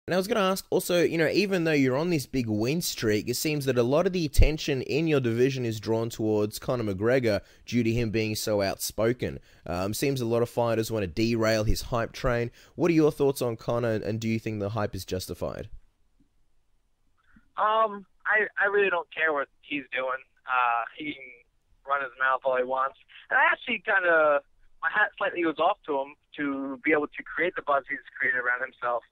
And I was going to ask also, even though you're on this big win streak, it seems that a lot of the attention in your division is drawn towards Conor McGregor due to him being so outspoken. Seems a lot of fighters want to derail his hype train. What are your thoughts on Conor, and do you think the hype is justified? I really don't care what he's doing. He can run his mouth all he wants. And I actually my hat slightly goes off to him to be able to create the buzz he's created around himself.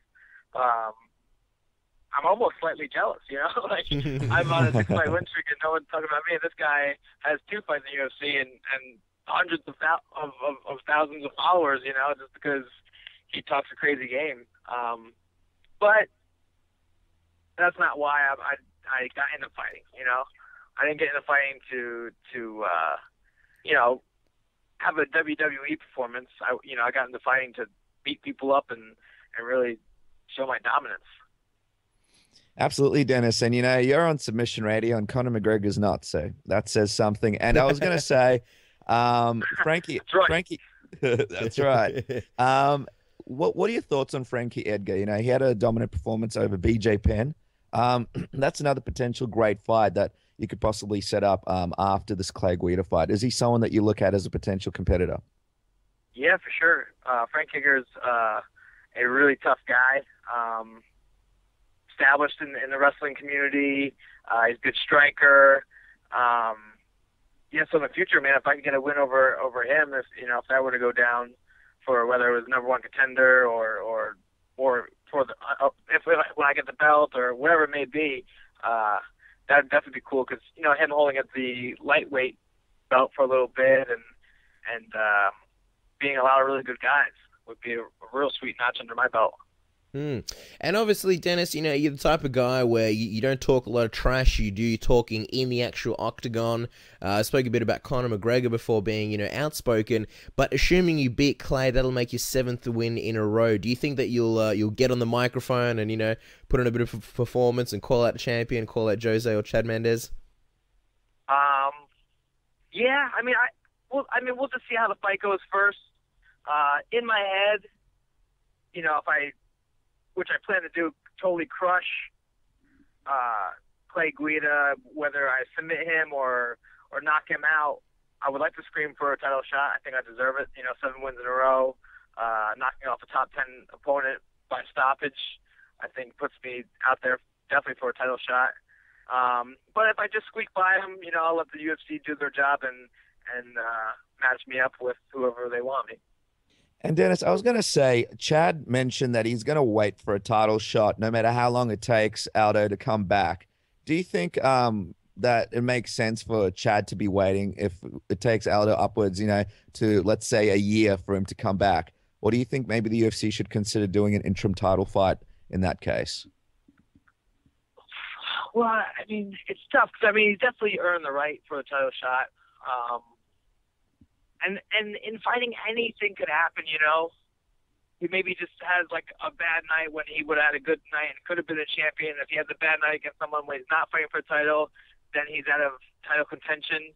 I'm almost slightly jealous, like I'm on a 6-fight win streak and no one's talking about me. And this guy has 2 fights in the UFC and hundreds of thousands of followers, just because he talks a crazy game. But that's not why I got into fighting. I didn't get into fighting to have a WWE performance. I got into fighting to beat people up and really show my dominance. Absolutely, Dennis. And, you're on submission radio and Conor McGregor's not, so that says something. And I was going to say, Frankie, that's right. Frankie, that's right. What are your thoughts on Frankie Edgar? He had a dominant performance over BJ Penn. That's another potential great fight that you could possibly set up after this Clay Guida fight. Is he someone that you look at as a potential competitor? Yeah, for sure. Frank Edgar's a really tough guy. Established in the wrestling community. He's a good striker. So in the future, man, if I can get a win over him, if that were to go down for whether it was #1 contender or for the when I get the belt or whatever it may be, that'd definitely be cool because him holding at the lightweight belt for a little bit and being a lot of really good guys would be a real sweet notch under my belt. And obviously, Dennis, you're the type of guy where you don't talk a lot of trash. You're talking in the actual octagon. I spoke a bit about Conor McGregor before being, outspoken. But assuming you beat Clay, that'll make your 7th win in a row. Do you think that you'll get on the microphone and put on a bit of a performance and call out the champion, call out Jose or Chad Mendes? Yeah. We'll just see how the fight goes first. In my head, which I plan to do, totally crush Clay Guida, whether I submit him or knock him out, I would like to scream for a title shot. I think I deserve it. 7 wins in a row, knocking off a top 10 opponent by stoppage, I think puts me out there definitely for a title shot. But if I just squeak by him, I'll let the UFC do their job and match me up with whoever they want me. And Dennis, I was going to say, Chad mentioned that he's going to wait for a title shot no matter how long it takes Aldo to come back. Do you think that it makes sense for Chad to be waiting if it takes Aldo upwards, to, let's say, a year for him to come back? Or do you think maybe the UFC should consider doing an interim title fight in that case? Well, it's tough because, he's definitely earned the right for a title shot. And in fighting, anything could happen, He maybe just has, a bad night when he would have had a good night and could have been a champion. If he has a bad night against someone when he's not fighting for a title, then he's out of title contention.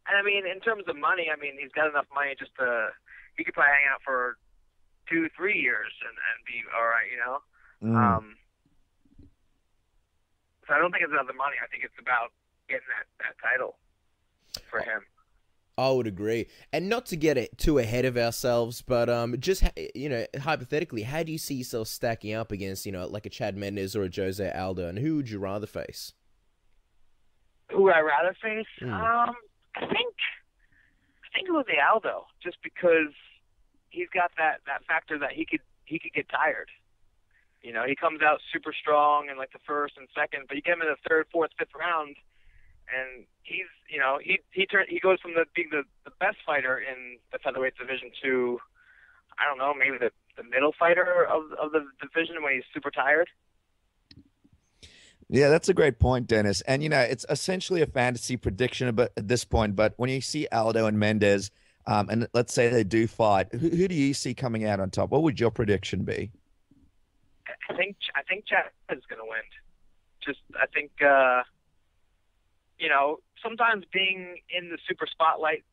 In terms of money, he's got enough money he could probably hang out for 2-3 years and be all right, So I don't think it's about the money. I think it's about getting that title for him. I would agree. And not to get it too ahead of ourselves, but just, hypothetically, how do you see yourself stacking up against, like a Chad Mendes or a Jose Aldo, and who would you rather face? Who would I rather face? I think it was the Aldo, just because he's got that factor that he could get tired. He comes out super strong in the first and second, but you get him in the third, fourth, fifth round, and he's he goes from being the best fighter in the featherweight division to, I don't know, maybe the middle fighter of the division when he's super tired. Yeah, that's a great point, Dennis. And it's essentially a fantasy prediction at this point. But when you see Aldo and Mendes, and let's say they do fight, who do you see coming out on top? What would your prediction be? I think Chad is going to win. I think sometimes being in the super spotlight,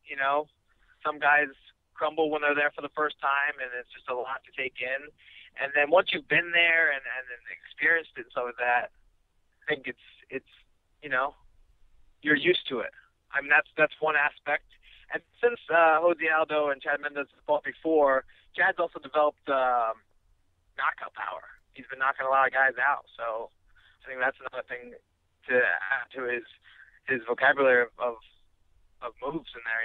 some guys crumble when they're there for the first time, and it's just a lot to take in. And then once you've been there and experienced it and some of that, I think it's you're used to it. I mean, that's one aspect. And since Jose Aldo and Chad Mendes fought before, Chad's also developed knockout power. He's been knocking a lot of guys out. So I think that's another thing to add to his vocabulary of moves in there,